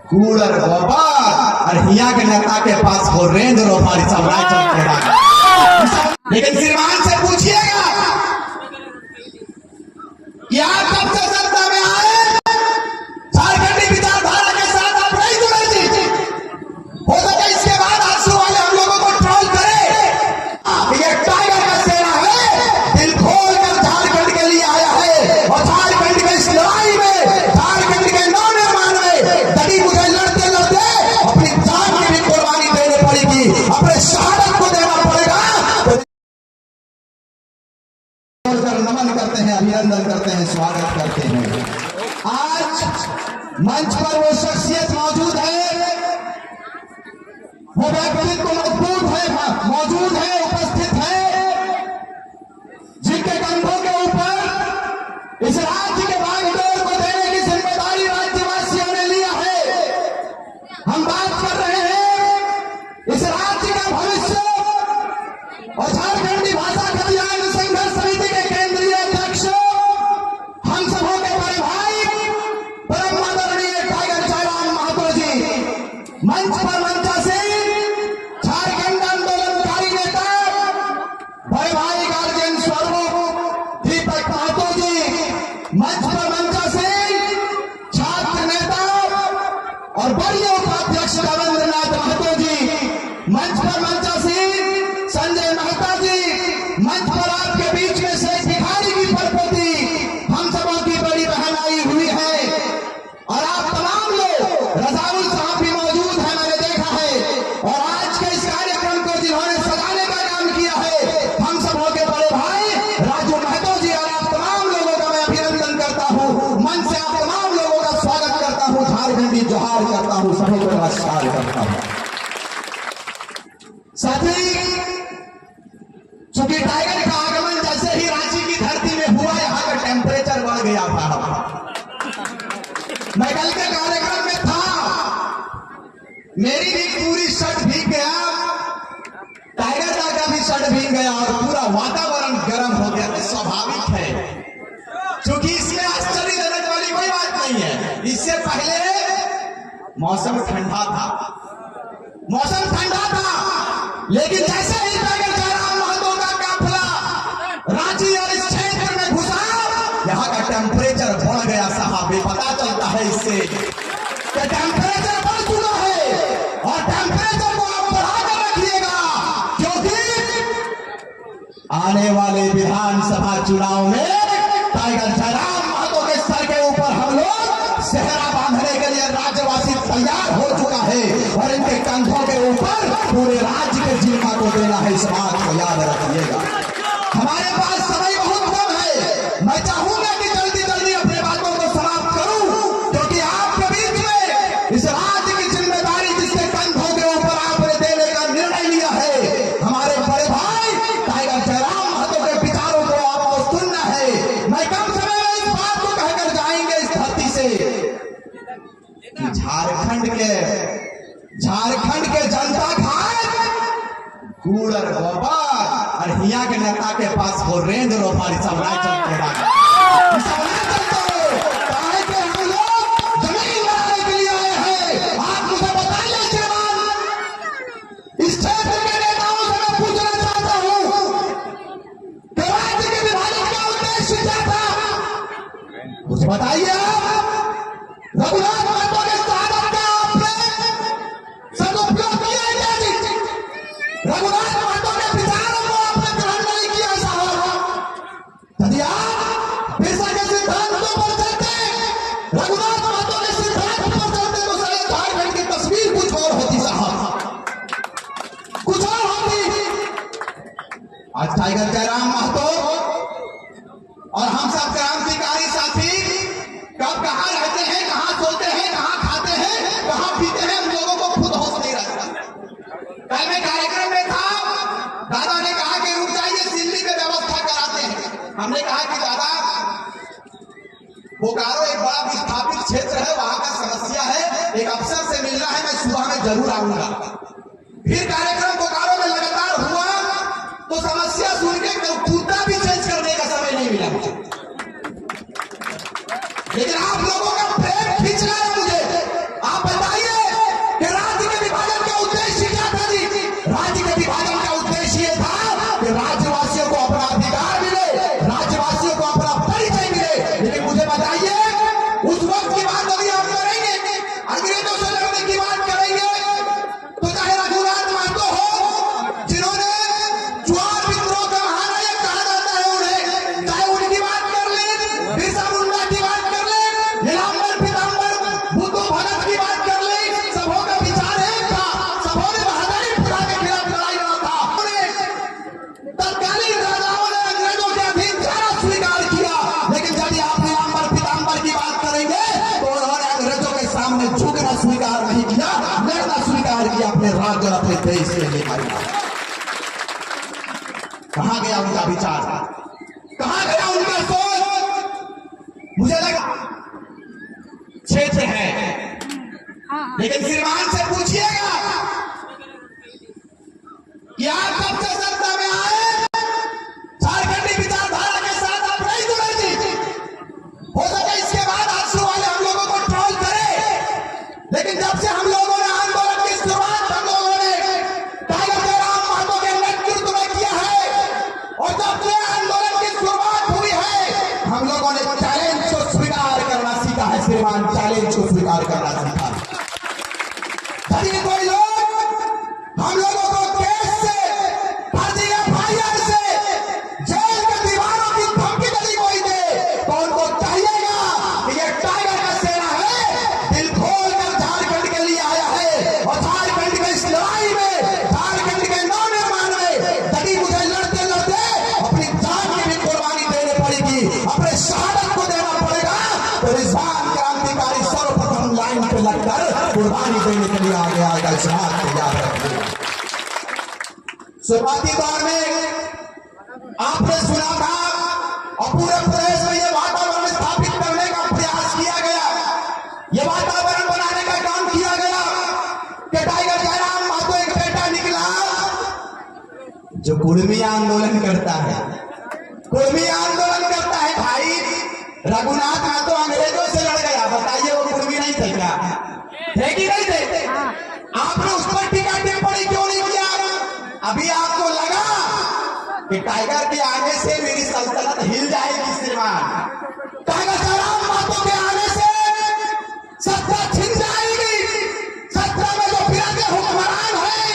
कूड़र गोबर और हिया के नेता के पास वो रेंज रोवर साम्राज्य चलेगा। लेकिन श्रीमान से पूछिएगा कि आप कब से सत्ता में आए, झारखंडी विचारधारा के साथ आप नहीं जुड़े थे। हो सके इसके बाद आंसू वाले हम लोगों को ट्रोल करे। ये टाइगर का सेना है, दिल खोल कर झारखंड के लिए आया है और झारखंड के इस लड़ाई में, झारखंड के नवनिर्माण में दड़ी मुझे लड़ते लड़ते अपनी जान की भी कुर्बानी देनी पड़ेगी, अपने शहादत को देना पड़ेगा। नमन करते हैं, अभिनंदन करते हैं, स्वागत करते हैं। आज मंच पर वो शख्सियत मौजूद है, वो व्यक्तित्व मौजूद है, उपस्थित है, जिनके कंधों के ऊपर इस राज्य के बागडोर को देने की जिम्मेदारी राज्यवासियों ने लिया है। हम बात कर रहे हैं इस राज्य का भविष्य और झारखंडी भाषा कल्याण संघर्ष समिति के केंद्रीय अध्यक्ष हम सबों के बड़े भाई परम आदरणीय टाइगर जयराम महतो जी मंच पर मंचा से झारखंड आंदोलनकारी नेता बड़े भाई गार्जियन स्वरूप दीपक महतो जी मंच पर मंचा से छात्र नेता और बड़ी उपाध्यक्ष रविंद्रनाथ महतो जी मंच पर मंचा से संजय मेहता जी मंच पर आपके बीच में से भिखारी की परपोती हम सबों की बड़ी बहन आई हुई है और आप तमाम लोग, रजाउल साहब भी मौजूद है, मैंने देखा है, और आज के इस कार्यक्रम को जिन्होंने सजाने का काम किया है हम सबों के बड़े भाई राजू महतो जी, और आप तमाम लोगों का मैं अभिनंदन करता हूँ। मन से आप तमाम लोगों का स्वागत करता हूँ, झारखंडी जोहार करता हूँ, सभी को नमस्कार करता हूँ। साथी, चूंकि टाइगर का आगमन जैसे ही रांची की धरती में हुआ, यहाँ का टेम्परेचर बढ़ गया था। मैं कल के कार्यक्रम में था, मेरी भी पूरी शर्ट भीग गया, टाइगर का भी शर्ट भीग गया और पूरा वातावरण गर्म हो गया। तो स्वाभाविक है, क्योंकि इसमें आश्चर्यजनक वाली कोई बात नहीं है। इससे पहले मौसम ठंडा था, मौसम ठंडा था, लेकिन जैसे ही टाइगर जयराम महतो का काफिला रांची और इस क्षेत्र में घुसा, यहाँ का टेम्परेचर बढ़ गया साहब। ये पता चलता है इससे कि टेम्परेचर बढ़ चुका है और टेम्परेचर को आप बढ़ाकर रखिएगा, क्योंकि आने वाले विधानसभा चुनाव में टाइगर जयराम महतो के सर के ऊपर हम लोग सेहरा बांधने के लिए राज्यवासी तैयार हो चुका है और इनके कंधों के ऊपर पूरे राज्य के जिम्मा को देना है। इस बात को याद रखिएगा। हमारे पास समय बहुत कम है, मैं चाहूंगा कि जल्दी जल्दी अपने बातों को समाप्त करूं, क्योंकि आपके बीच में इस राज्य की जिम्मेदारी जिसके कंधों के ऊपर आपने देने का निर्णय लिया है, हमारे बड़े भाई टाइगर जयराम महतो के विचारों को आपको सुनना है। मैं कम समय में इस बात को कहकर जाएंगे इस धरती से कि झारखंड के जनता घाट कूड़र गोबर और हिया के नेता के पास वो रेंज रोवर साम्राज्य चलेगा। हम लोग जमीन बनाने के लिए आए हैं। आप मुझे बताइए श्रीमान, इस क्षेत्र के नेताओं से मैं पूछना चाहता हूँ कि राज्य के विभाजन का उद्देश्य क्या था, मुझे बताइए। रघुनाथ महतो के शहादत का आपने सदुपयोग किया है क्या जी? रघुनाथ महतो के विचारों को आपने ग्रहण नहीं किया साहब। यदि आप पेशा के सिद्धांतों पर चलते, रघुनाथ महतो के सिद्धांत पर चलते, तो शायद झारखंड की तस्वीर कुछ और होती साहब, कुछ और होती। आज टाइगर जयराम महतो और हम सब क्रांतिकारी साथी कब कहाँ रहते हैं, कहाँ सोते हैं, कहाँ खाते हैं, कहाँ पीते हैं, हम लोगों को खुद होश नहीं रहता। कल मैं कार्यक्रम में था, दादा ने कहा कि रुक जाइए, दिल्ली में व्यवस्था कराते हैं। हमने कहा कि दादा, बोकारो एक बड़ा विस्थापित क्षेत्र है, वहां का समस्या है, एक अफसर से मिलना है, मैं सुबह में जरूर आऊंगा। फिर कार्यक्रम बोकारो में लगातार हुआ तो समस्या सुन के कुर्ता भी चेंज करने का समय नहीं मिला मुझे। लेकिन आप लोगों का प्रेम खींच रहा है मुझे। आप बताइए तत्कालीन राजाओं ने अंग्रेजों के अधीन जाना स्वीकार किया, लेकिन जब आपने अंबर पीताम्बर की बात करेंगे तो उन्होंने अंग्रेजों के सामने झुकना स्वीकार नहीं किया, लड़ना स्वीकार किया अपने राज्य और अपने देश के लिए। कहां गया उनका विचार, कहां गया उनका सोच? मुझे लगा क्षेत्र है, लेकिन श्रीमान से पूछिएगा कि आप कब से सत्ता में आए, झारखंडी विचारधारा के साथ आप नहीं जुड़े थी। हो सके इसके बाद आंसू वाले हम लोगों को ट्रोल करे, लेकिन जब से हम लोगों ने आंदोलन की शुरुआत हम लोगों ने टाइगर जयराम महतो के नेतृत्व में किया है, और जब से आंदोलन की शुरुआत हुई है हम लोगों ने चैलेंज को स्वीकार करना सीखा है। श्रीमान, चैलेंज को स्वीकार करना सीखा है। यदि कोई लोग हम लोगों को केस से, फर्जी एफआईआर से, जेल के दीवारों की धमकी यदि कोई दे तो उनको चाहिएगा कि ये टाइगर का सेना है, दिल खोल कर झारखंड के लिए आया है, और झारखंड के इस लड़ाई में, झारखंड के नवनिर्माण में यदि मुझे लड़ते लड़ते अपनी जान की भी कुर्बानी देनी पड़ेगी, अपने शहादत को देना पड़ेगा, तो रिजवान क्रांतिकारी सर्वप्रथम लाइन पे लगकर कुर्बानी देने के लिए आगे आएगा। इस बात को याद रखिएगा। शुरुआती दौर में आपने सुना था और पूरे प्रदेश में यह वातावरण स्थापित करने का प्रयास किया गया, यह वातावरण बनाने का काम किया गया कि टाइगर जयराम महतो एक बेटा निकला जो कुर्मी आंदोलन करता है, कुर्मी आंदोलन करता है। भाई रघुनाथ महतो अंग्रेजों से लड़ गया, बताइए वो कुर्मी नहीं थे क्या? थे कि नहीं थे? आपने उस पर टीका टिप्पणी क्यों नहीं किया? अभी आपको लगा कि टाइगर के आने से मेरी सल्तनत हिल जाएगी। श्रीमान, टाइगर जयराम महतो के आने से सत्ता छिन जाएगी। सत्ता में जो फिरंगे हुक्मरान हैं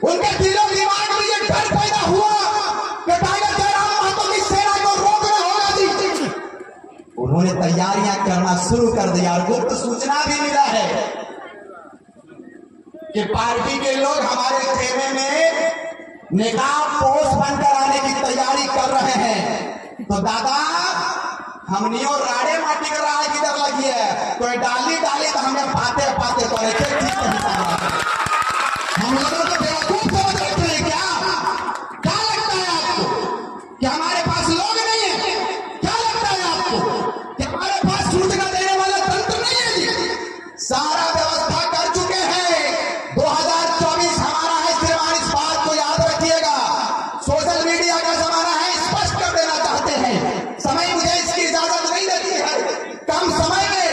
उनके दिलों दिमाग में ये डर पैदा हुआ कि टाइगर जयराम महतो की सेना को रोकना होगा जी। उन्होंने तैयारियां करना शुरू कर दिया, और गुप्त सूचना भी मिला है कि पार्टी के लोग हमारे खेमे में नेकाब पोस्ट बनकर आने की तैयारी कर रहे हैं। तो दादा हमनियों राड़े माटी का राह किधर लगी है, तो डाली डाली तो हमें पाते पाते पड़े थे। हम लोगों को बेवकूफ समझ रहे थे क्या? क्या लगता है आपको कि हमारे पास लोग नहीं है? क्या लगता है आपको कि हमारे पास सूचना देने वाला तंत्र नहीं है जी? सारा व्यवस्था कर चुके हैं। 2024 हमारा है श्रीमान, इस बात को याद रखिएगा। सोशल मीडिया का जमाना है, स्पष्ट कर देना चाहते हैं। समय मुझे इसकी इजाजत नहीं देती है, कम समय में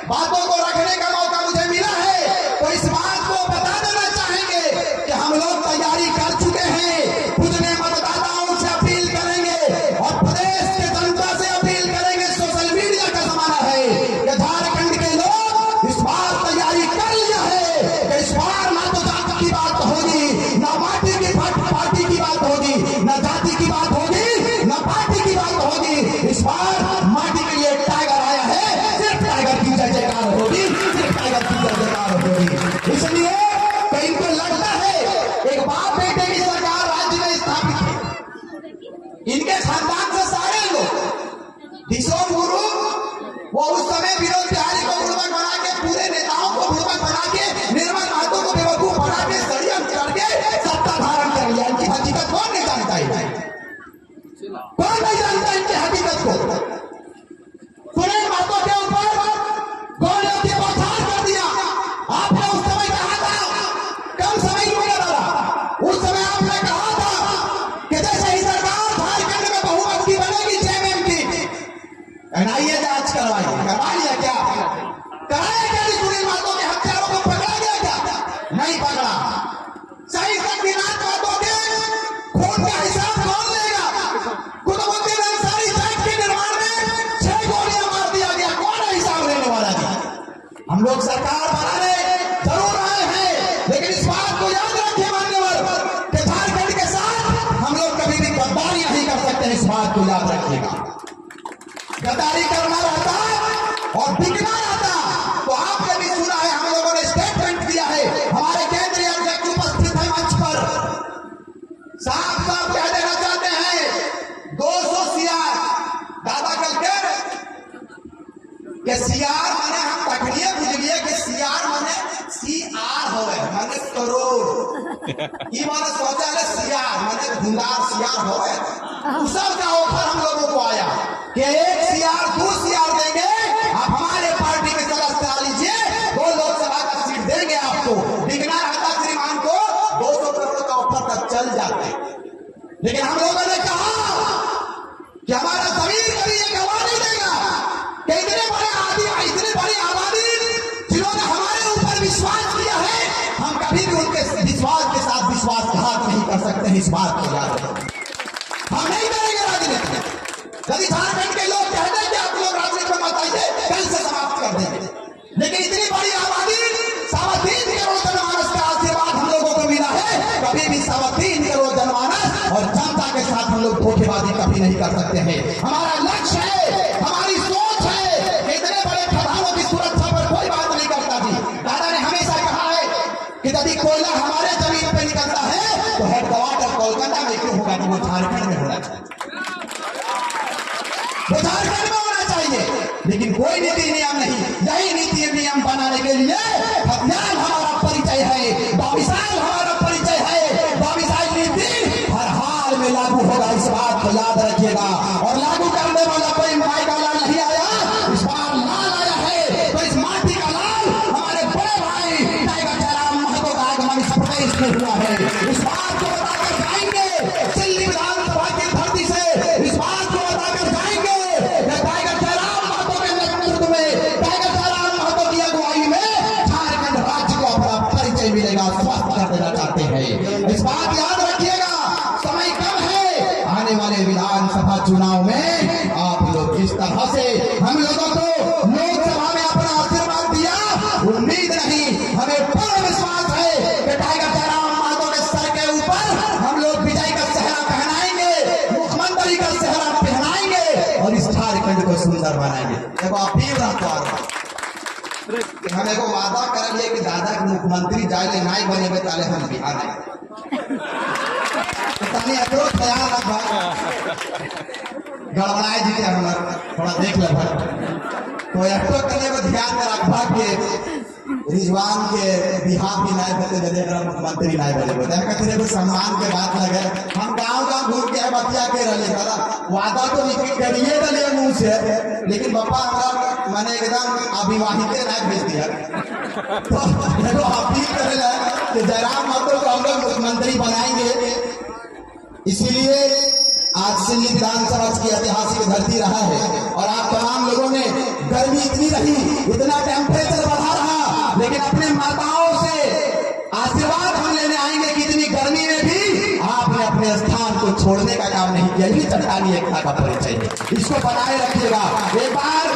बातों को रखने का मौका मुझे मिला है, तो इस बात को बता देना चाहेंगे कि हम लोग तैयारी कर चुके हैं। खुद ने मतदाताओं से अपील करेंगे और प्रदेश के जनता से अपील करेंगे। सोशल मीडिया का जमाना है कि झारखंड के लोग इस बार तैयारी कर लिया है कि इस बार ना तो जाति की बात होगी, ना पार्टी की बात होगी, ना जाति की बात होगी, ना पार्टी की बात होगी। इस बार माटी के लिए टाइगर आया है, सिर्फ टाइगर की जय जयकार होगी, सिर्फ टाइगर की जय जयकार होगी। इसलिए तो इनको लगता है एक बाप बेटे की सरकार राज्य में स्थापित है। इनके खानदान से सारे लोग दिशोम गुरु, वो उस समय विनोद बिहारी को बुड़बक बना के, पूरे नेताओं को बुड़बक बना के, निर्मल महतो को बेवकूफ बना के, षड्यंत्र करके सत्ता धारण कर लिया। इनकी हकीकत कौन नहीं जानता है? कौन नहीं जानता इनकी हकीकत को? सुरेश महतो के ऊपर गोलियों की बौछार कर दिया। आपने उस समय कहा था, कम समय क्यों लगा रहा? उस समय आपने कहा था कि जैसे ही सरकार झारखंड में बहुमत की बनेगी, जेएमएम की, एनआईए जांच करवा लिया क्या? कराया क्या? सुनील महतो के हत्यारों को पकड़ा गया क्या? नहीं पकड़ा। सही शक्तिनाथ महतो के खून का हिसाब कौन लेगा? कुतुबुद्दीन अंसारी साहब के निर्माण में 6 गोलियां मार दिया गया, कौन है हिसाब लेने वाला जी? हम लोग सरकार बनाने जरूर आए हैं, लेकिन इस बात को याद रखिए मान्यवर कि झारखंड के साथ हम लोग कभी भी गद्दारी नहीं कर सकते। इस बात को याद रखिएगा। गद्दारी करना रहता और बिकना रहता तो आपने भी सुना है, हम लोगों ने स्टेटमेंट दिया है। हमारे केंद्रीय अध्यक्ष उपस्थित है मंच पर, साफ साफ कह देना चाहिए सीआर माने हम तखलिए बुझलिए कि सीआर माने सीआर होवे माने करोड़। ये माने सोचा है सीआर माने धुंधार सीआर होवे। उसर का ऑफर हम लोगों को आया कि एक सीआर 2 सीआर देंगे, आप हमारे पार्टी में सदस्य लीजिए, 2 लोकसभा का सीट देंगे आपको। बिकना रहता श्रीमान को 200 करोड़ का ऑफर तक चल जाते, लेकिन हम लोगों ने कहा कि हमारा जमीन कभी ये गवा नहीं देगा कि इतने बड़ी आबादी जिन्होंने हमारे ऊपर विश्वास किया है, हम कभी भी उनके विश्वास के साथ विश्वासघात नहीं कर सकते हैं। इस बात को याद रखें, हम नहीं करेंगे राजनीति। यदि झारखंड के लोग कहते हैं कि आप लोग राजनीति में मत आइए, कल से समाप्त कर देंगे, लेकिन इतनी बड़ी आबादी 3.25 करोड़ जनमानस का आशीर्वाद हम लोगों को मिला है। कभी भी 3.25 करोड़ जनमानस और जनता के साथ हम लोग धोखेबाजी कभी नहीं कर सकते हैं। हमारा लक्ष्य है, हमारी सोच है कि इतने बड़े खदानों की सुरक्षा पर कोई बात नहीं करता थी। दादा ने हमेशा कहा है कि यदि कोयला हमारे जमीन पे निकलता है तो हेडक्वार्टर कोलकाता में क्यों होगा, तो वो झारखंड में होना चाहिए, वो झारखंड में होना चाहिए। लेकिन कोई नीति नियम नहीं, यही नीति नियम बनाने के लिए हथियार हमारा परिचय है, बाविसाल हमारा परिचय है। बाविसाल नीति हर हाल में लागू होगा, इस बात को याद रखिएगा। और लागू करने वाला कोई माई का लाल नहीं आया, इस बार लाल आया है। तो इस माटी का लाल हमारे बड़े भाई टाइगर जयराम महतो का आगमन इस प्रदेश में हुआ है। इस बात को बताकर जाएंगे दिल्ली विधानसभा की धरती से, इस बात को बताकर जाएंगे टाइगर जयराम महतो के नेतृत्व में, टाइगर जयराम महतो की अगुवाई में झारखंड राज्य को अपना परिचय मिलेगा, स्वस्थ कर देना चाहते हैं। इस बात याद रखिएगा, समय कम है, आने वाले विधानसभा चुनाव में आप लोग जिस तरह से हम लोगों को लोकसभा में अपना आशीर्वाद दिया, उम्मीद नहीं, हमें पूर्ण विश्वास है कि टाइगर जयराम महतो के सर के ऊपर हम लोग विजय का सेहरा पहनाएंगे, मुख्यमंत्री का सेहरा पहनाएंगे और इस झारखंड को सुंदर बनाएंगे। देखो आप भी हम एगो वादा कर लिए कि दादा के मुख्यमंत्री जाए नहीं बने ताले हम बिहार आए, तो ख्याल रख गड़बड़ाए जी के हमारा थोड़ा देख ले तो एक्टो करने में ध्यान में रखा के रिजवान के बिहार भी नहीं बने देख रहा मुख्यमंत्री नहीं बने कहते कुछ सम्मान के बात लगे। हम गांव गांव घूम के बतिया के रहे दादा वादा तो करिए रहे मुंह से, लेकिन बापा हमारा मैंने एकदम अविवाहित नहीं भेज दिया। तो अपील करे कि जयराम महतो को हम लोग मुख्यमंत्री बनाएंगे। इसीलिए आज से विधानसभा की ऐतिहासिक धरती रहा है और आप तमाम लोगों ने, गर्मी इतनी रही, इतना टेम्परेचर बढ़ा रहा, लेकिन अपने माताओं से आशीर्वाद हम लेने आएंगे कि इतनी गर्मी में भी आपने अपने स्थान को छोड़ने का काम नहीं किया। यही चट्टानी एकता का परिचय है, इसको बनाए रखिएगा। एक बार